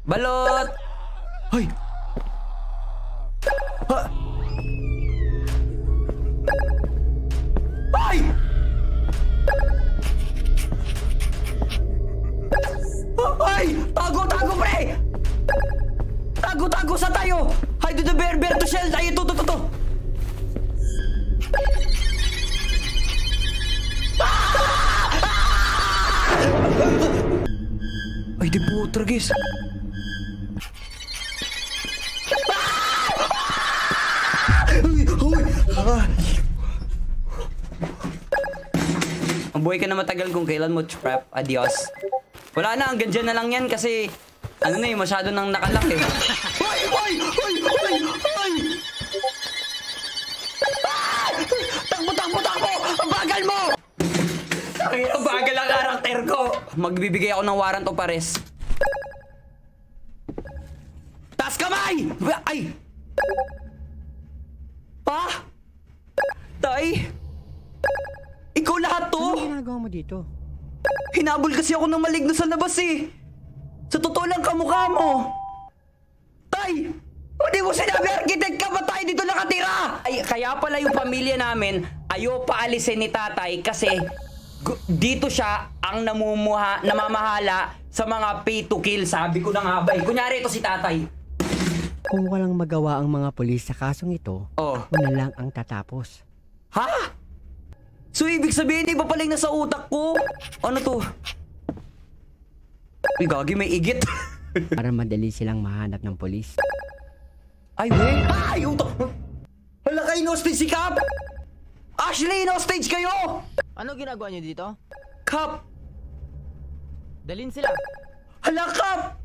Balot! Ay! Ha? Ay! Ay! Tago, tago, pre! Tago, tago sa tayo! Hide to the bear, bear to shell! Ay, ito. Ay, di po, tragis. Ang buhay ka na matagal kung kailan mo trap. Adios. Wala na, hanggang dyan na lang yan kasi ano na eh, masyado nang nakalak eh. Ay! Takbo! Ang bagal mo! Ang bagal ang karakter ko! Magbibigay ako ng warrant of arrest. Taas kamay! Ay! Pa? Tay? Ikaw lahat to? Ano ginagawa mo dito? Hinabol kasi ako ng maligno sa labas eh. Sa totoo lang kamukha mo. Tay! Hindi mo sinabi architect ka ba tayo dito nakatira? Ay, kaya pala yung pamilya namin ayaw paalisin ni tatay kasi dito siya ang namamahala sa mga pay to kill. Sabi ko na nga ba eh. Kunyari ito si tatay. Kung walang magawa ang mga pulis sa kasong ito, una lang ang tatapos. Ha? So ibig sabihin iba pala yung nasa utak ko? Ano to? Uy, gagi may igit. Para madali silang mahanap ng pulis. Ay, weh! Ay, utak! Hala kayo, no-stage si Cap! Ashley, no-stage kayo! Ano ginagawa niyo dito? Cap! Dalhin sila. Hala, Cap!